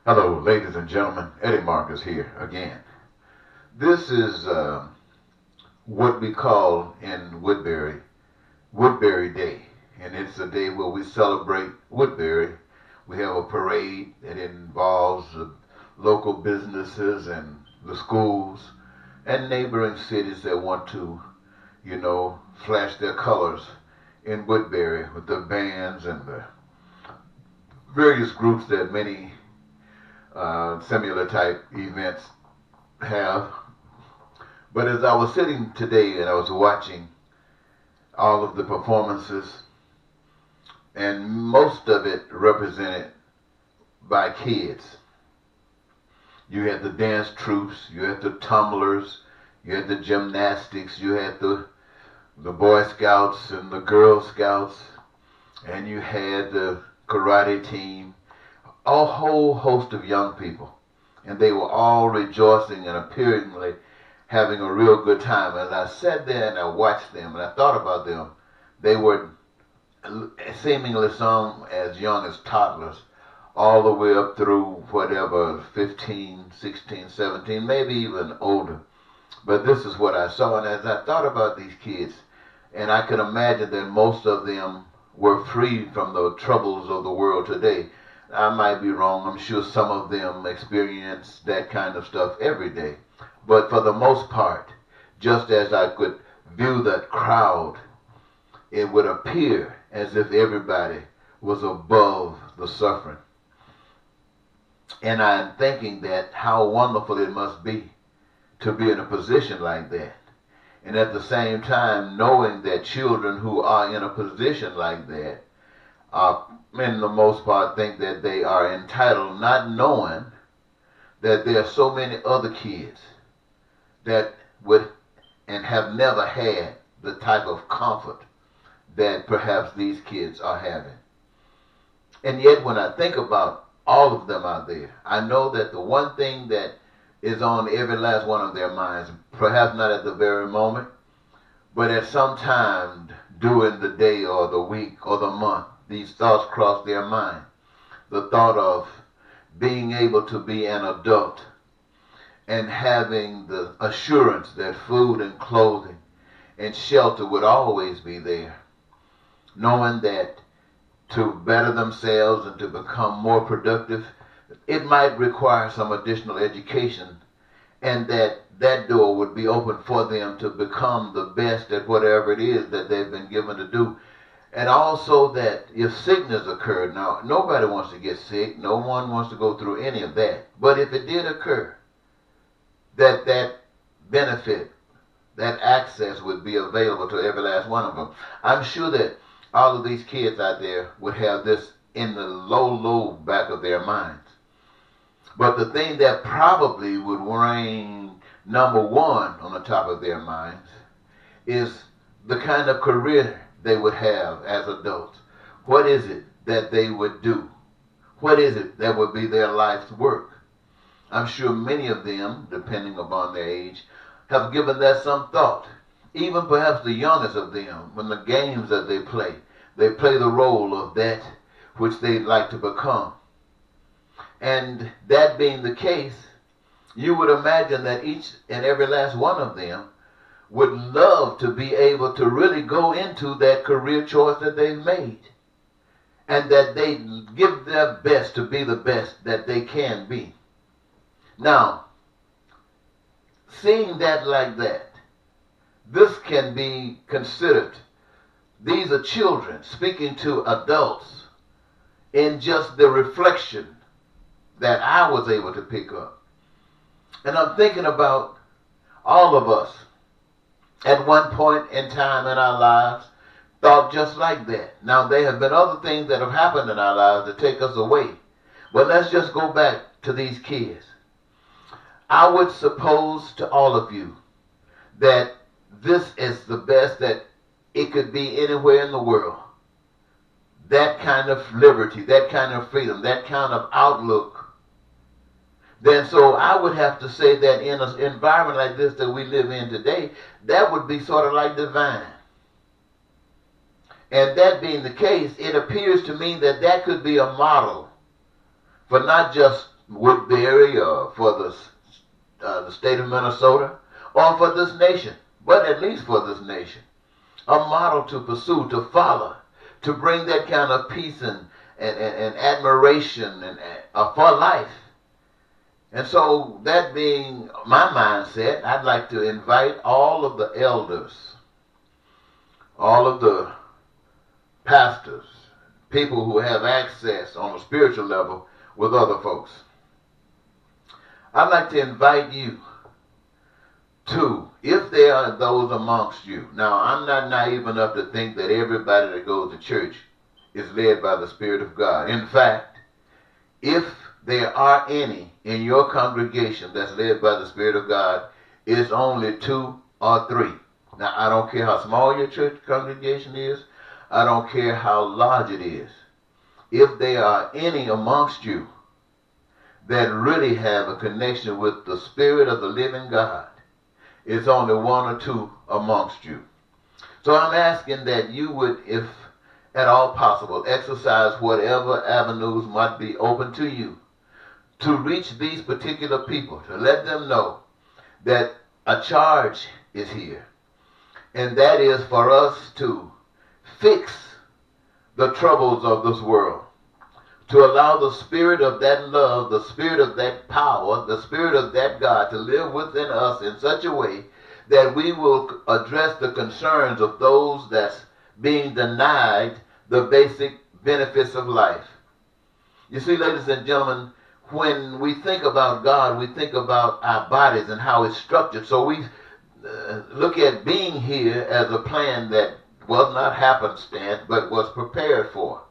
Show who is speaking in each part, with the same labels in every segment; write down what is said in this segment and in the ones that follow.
Speaker 1: Hello, ladies and gentlemen. Eddie Marcus here again. This is what we call in Woodbury Woodbury Day, and it's a day where we celebrate Woodbury. We have a parade that involves the local businesses and the schools and neighboring cities that want to, flash their colors in Woodbury with the bands and the various groups that many similar type events have. But as I was sitting today and I was watching all of the performances, and most of it represented by kids. You had the dance troops, you had the tumblers, you had the gymnastics, you had the Boy Scouts and the Girl Scouts, and you had the karate team, a whole host of young people. And they were all rejoicing and appearingly having a real good time. As I sat there and I watched them and I thought about them, they were seemingly some as young as toddlers, all the way up through whatever, 15, 16, 17, maybe even older. But this is what I saw. And as I thought about these kids, and I could imagine that most of them were free from the troubles of the world today. I might be wrong. I'm sure some of them experience that kind of stuff every day. But for the most part, just as I could view that crowd, it would appear as if everybody was above the suffering. And I'm thinking that how wonderful it must be to be in a position like that. And at the same time, knowing that children who are in a position like that in the most part, think that they are entitled, not knowing that there are so many other kids that would and have never had the type of comfort that perhaps these kids are having. And yet, when I think about all of them out there, I know that the one thing that is on every last one of their minds, perhaps not at the very moment, but at some time during the day or the week or the month, these thoughts cross their mind. The thought of being able to be an adult and having the assurance that food and clothing and shelter would always be there. Knowing that to better themselves and to become more productive, it might require some additional education, and that door would be open for them to become the best at whatever it is that they've been given to do. And also that if sickness occurred, now nobody wants to get sick, no one wants to go through any of that. But if it did occur, that benefit, that access would be available to every last one of them. I'm sure that all of these kids out there would have this in the low back of their minds. But the thing that probably would reign number one on the top of their minds is the kind of career they would have as adults. What is it that they would do? What is it that would be their life's work? I'm sure many of them, depending upon their age, have given that some thought. Even perhaps the youngest of them, when the games that they play the role of that which they'd like to become. And that being the case, you would imagine that each and every last one of them would love to be able to really go into that career choice that they've made. And that they give their best to be the best that they can be. Now, seeing that like that, this can be considered, these are children speaking to adults in just the reflection that I was able to pick up. And I'm thinking about all of us at one point in time in our lives thought just like that. Now, there have been other things that have happened in our lives that take us away. But let's just go back to these kids. I would suppose to all of you that this is the best that it could be anywhere in the world. That kind of liberty, that kind of freedom, that kind of outlook. Then so I would have to say that in an environment like this that we live in today, that would be sort of like divine. And that being the case, it appears to me that that could be a model for not just Woodbury or for the state of Minnesota or for this nation, but at least for this nation. A model to pursue, to follow, to bring that kind of peace and admiration for life. And so, that being my mindset, I'd like to invite all of the elders, all of the pastors, people who have access on a spiritual level with other folks. I'd like to invite you to, if there are those amongst you. Now, I'm not naive enough to think that everybody that goes to church is led by the Spirit of God. In fact, if there are any in your congregation that's led by the Spirit of God, it's only 2 or 3. Now, I don't care how small your church congregation is. I don't care how large it is. If there are any amongst you that really have a connection with the Spirit of the living God, it's only 1 or 2 amongst you. So I'm asking that you would, if at all possible, exercise whatever avenues might be open to you to reach these particular people, to let them know that a charge is here. And that is for us to fix the troubles of this world, to allow the spirit of that love, the spirit of that power, the spirit of that God to live within us in such a way that we will address the concerns of those that's being denied the basic benefits of life. You see, ladies and gentlemen, when we think about God, we think about our bodies and how it's structured. So we look at being here as a plan that was not happenstance, but was prepared for.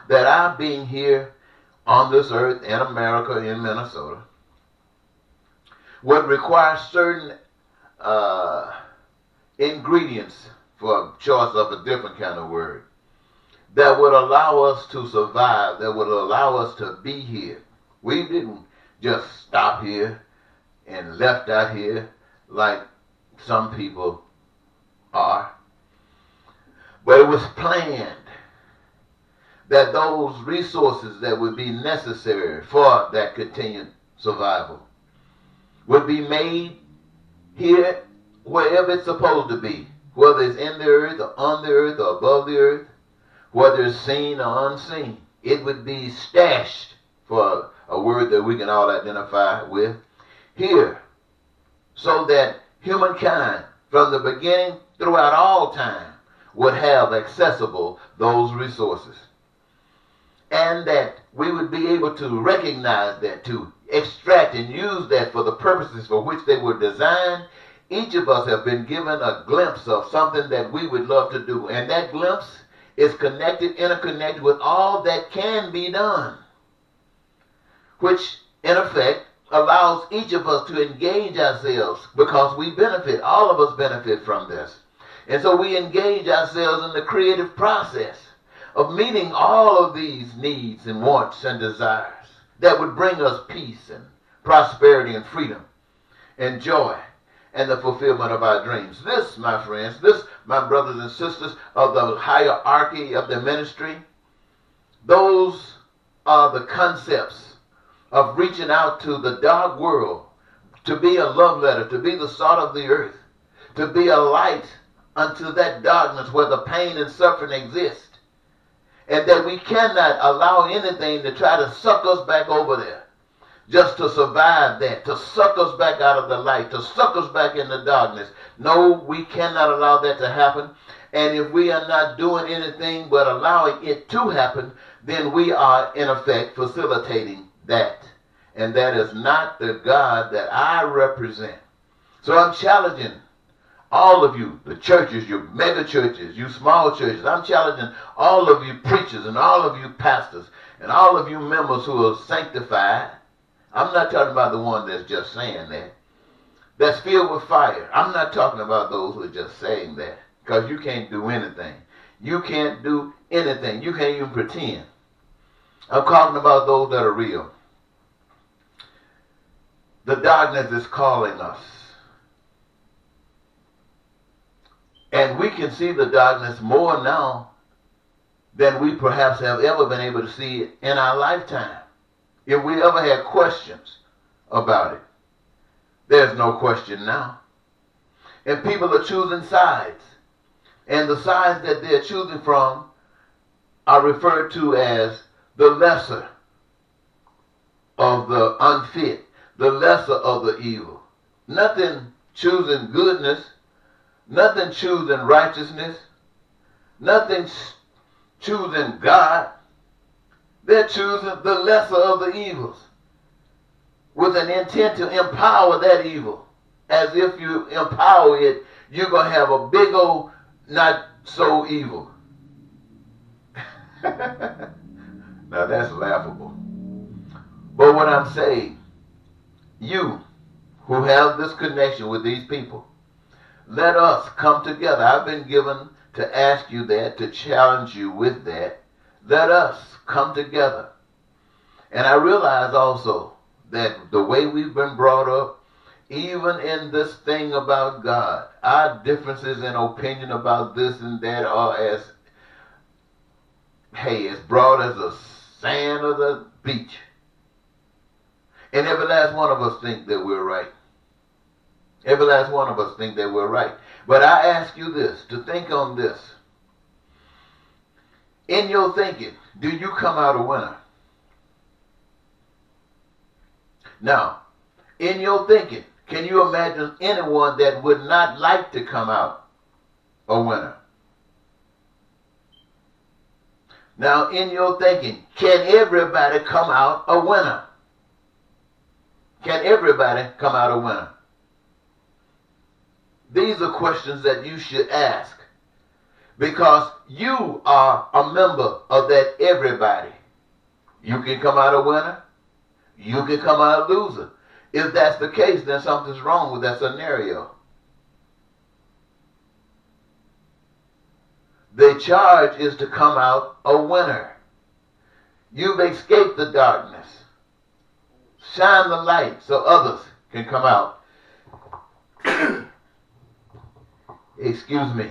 Speaker 1: That our being here on this earth, in America, in Minnesota, would require certain ingredients, for choice of a different kind of word, that would allow us to survive, that would allow us to be here. We didn't just stop here and left out here like some people are. But it was planned that those resources that would be necessary for that continued survival would be made here wherever it's supposed to be, whether it's in the earth or on the earth or above the earth, whether it's seen or unseen. It would be stashed, for a word that we can all identify with, here, so that humankind, from the beginning throughout all time, would have accessible those resources. And that we would be able to recognize that, to extract and use that for the purposes for which they were designed. Each of us have been given a glimpse of something that we would love to do. And that glimpse is connected, interconnected with all that can be done, which in effect allows each of us to engage ourselves, because we benefit, all of us benefit from this. And so we engage ourselves in the creative process of meeting all of these needs and wants and desires that would bring us peace and prosperity and freedom and joy and the fulfillment of our dreams. This, my friends, this, my brothers and sisters of the hierarchy of the ministry, those are the concepts of reaching out to the dark world, to be a love letter, to be the salt of the earth, to be a light unto that darkness where the pain and suffering exist. And that we cannot allow anything to try to suck us back over there, just to survive that, to suck us back out of the light, to suck us back in the darkness. No, we cannot allow that to happen. And if we are not doing anything but allowing it to happen, then we are in effect facilitating that. And that is not the God that I represent. So I'm challenging all of you, the churches, you mega churches, you small churches. I'm challenging all of you preachers and all of you pastors and all of you members who are sanctified. I'm not talking about the one that's just saying that, that's filled with fire. I'm not talking about those who are just saying that, because you can't do anything. You can't do anything. You can't even pretend. I'm talking about those that are real. The darkness is calling us. And we can see the darkness more now than we perhaps have ever been able to see it in our lifetime. If we ever had questions about it, there's no question now. And people are choosing sides. And the sides that they're choosing from are referred to as the lesser of the unfit, the lesser of the evil. Nothing choosing goodness, nothing choosing righteousness, nothing choosing God. They're choosing the lesser of the evils with an intent to empower that evil. As if you empower it, you're going to have a big old not so evil. Now that's laughable. But what I'm saying, you who have this connection with these people, let us come together. I've been given to ask you that, to challenge you with that. Let us come together. And I realize also that the way we've been brought up, even in this thing about God, our differences in opinion about this and that are as broad as the sand of the beach. And every last one of us think that we're right. Every last one of us think that we're right. But I ask you this, to think on this. In your thinking, do you come out a winner? Now, in your thinking, can you imagine anyone that would not like to come out a winner? Now, in your thinking, can everybody come out a winner? Can everybody come out a winner? These are questions that you should ask, because you are a member of that everybody. You can come out a winner. You can come out a loser. If that's the case, then something's wrong with that scenario. The charge is to come out a winner. You've escaped the darkness. Shine the light so others can come out. Excuse me.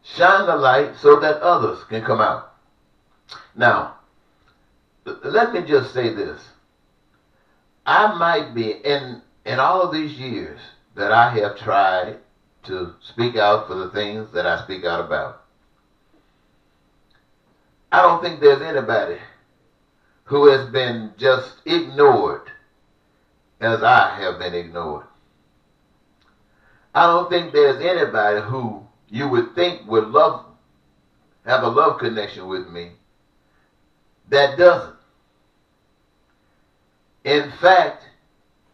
Speaker 1: Shine the light so that others can come out. Now, let me just say this. I might be, in all of these years that I have tried to speak out for the things that I speak out about, I don't think there's anybody who has been just ignored as I have been ignored. I don't think there's anybody who you would think would have a love connection with me that doesn't. In fact,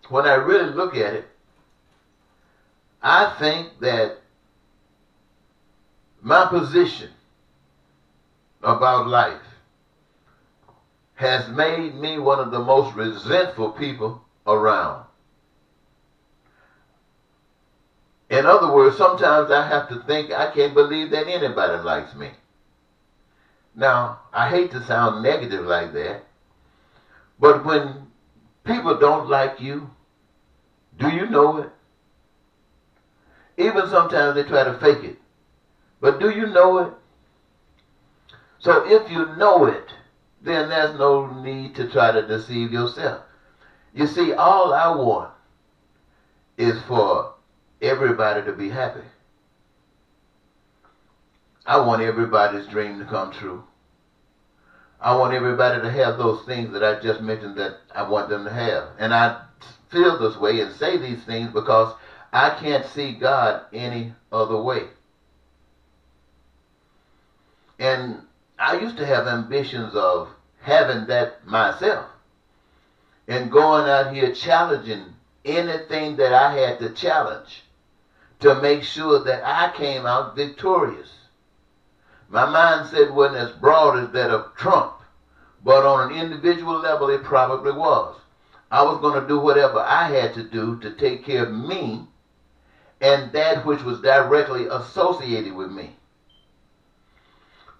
Speaker 1: when I really look at it, I think that my position about life has made me one of the most resentful people around. In other words, sometimes I have to think I can't believe that anybody likes me. Now, I hate to sound negative like that, but when people don't like you, do you know it? Even sometimes they try to fake it. But do you know it? So if you know it, then there's no need to try to deceive yourself. You see, all I want is for everybody to be happy. I want everybody's dream to come true. I want everybody to have those things that I just mentioned that I want them to have. And I feel this way and say these things because I can't see God any other way. And I used to have ambitions of having that myself and going out here challenging anything that I had to challenge to make sure that I came out victorious. My mindset wasn't as broad as that of Trump, but on an individual level it probably was. I was going to do whatever I had to do to take care of me and that which was directly associated with me.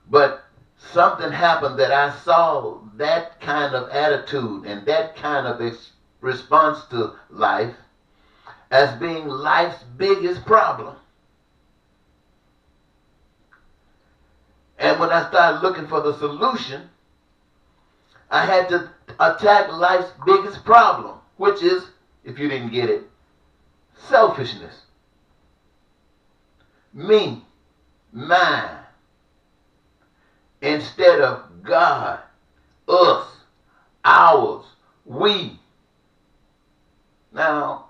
Speaker 1: But something happened that I saw that kind of attitude and that kind of response to life as being life's biggest problem. And when I started looking for the solution, I had to attack life's biggest problem, which is, if you didn't get it, selfishness. Me, mine, instead of God, us, ours, we. Now,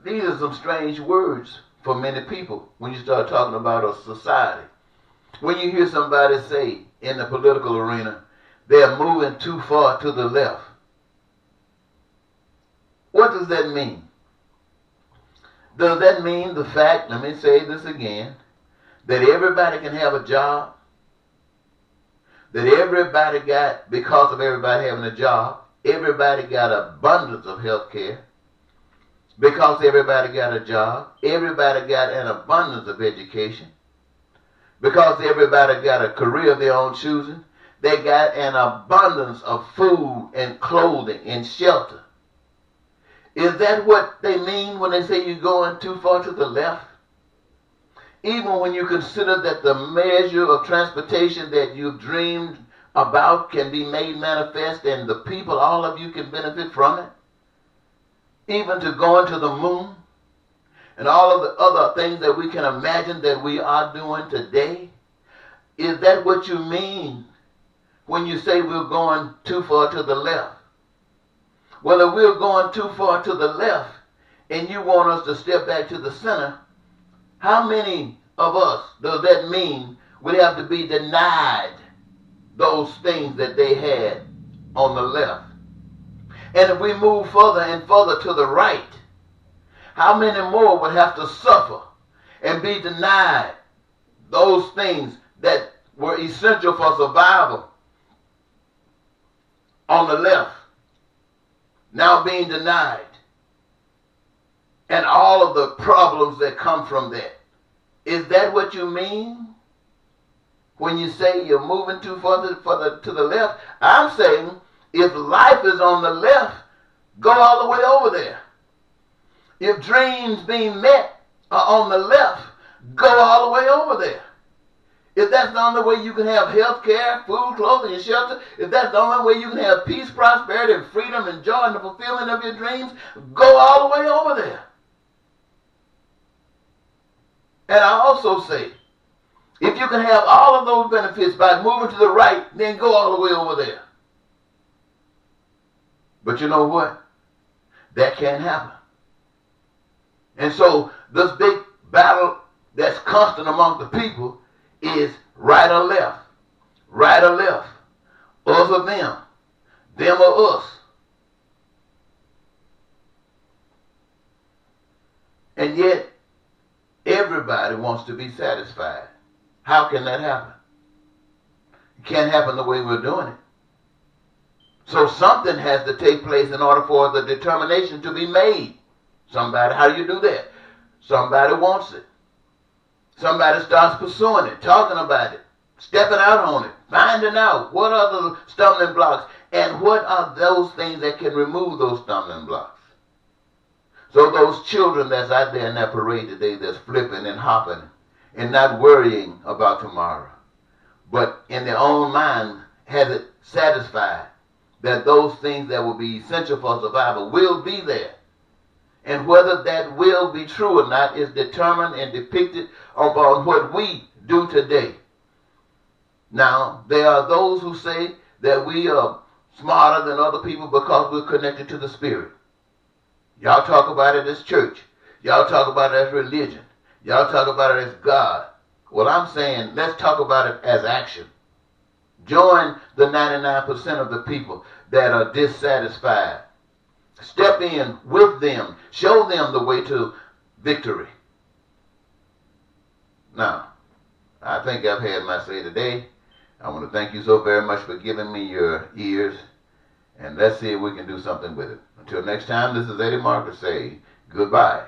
Speaker 1: these are some strange words for many people when you start talking about a society. When you hear somebody say in the political arena, they're moving too far to the left. What does that mean? Does that mean the fact, let me say this again, that everybody can have a job? That everybody got, because of everybody having a job, everybody got abundance of health care? Because everybody got a job, everybody got an abundance of education? Because everybody got a career of their own choosing, they got an abundance of food and clothing and shelter? Is that what they mean when they say you're going too far to the left? Even when you consider that the measure of transportation that you've dreamed about can be made manifest and the people, all of you, can benefit from it? Even to going to the moon and all of the other things that we can imagine that we are doing today? Is that what you mean when you say we're going too far to the left? Well, if we're going too far to the left and you want us to step back to the center, how many of us does that mean would have to be denied those things that they had on the left? And if we move further and further to the right, how many more would have to suffer and be denied those things that were essential for survival on the left, now being denied, and all of the problems that come from that? Is that what you mean when you say you're moving too far to the left? I'm saying if life is on the left, go all the way over there. If dreams being met are on the left, go all the way over there. If that's the only way you can have health care, food, clothing, and shelter, if that's the only way you can have peace, prosperity, and freedom, and joy, and the fulfillment of your dreams, go all the way over there. And I also say, if you can have all of those benefits by moving to the right, then go all the way over there. But you know what? That can't happen. And so this big battle that's constant among the people is right or left, right or left, us or them or us. And yet, everybody wants to be satisfied. How can that happen? It can't happen the way we're doing it. So something has to take place in order for the determination to be made. Somebody, how do you do that? Somebody wants it. Somebody starts pursuing it, talking about it, stepping out on it, finding out what are the stumbling blocks and what are those things that can remove those stumbling blocks. So those children that's out there in that parade today that's flipping and hopping and not worrying about tomorrow, but in their own mind has it satisfied that those things that will be essential for survival will be there. And whether that will be true or not is determined and depicted upon what we do today. Now, there are those who say that we are smarter than other people because we're connected to the Spirit. Y'all talk about it as church. Y'all talk about it as religion. Y'all talk about it as God. Well, I'm saying let's talk about it as action. Join the 99% of the people that are dissatisfied. Step in with them. Show them the way to victory. Now, I think I've had my say today. I want to thank you so very much for giving me your ears. And let's see if we can do something with it. Until next time, this is Eddie Marcus saying goodbye.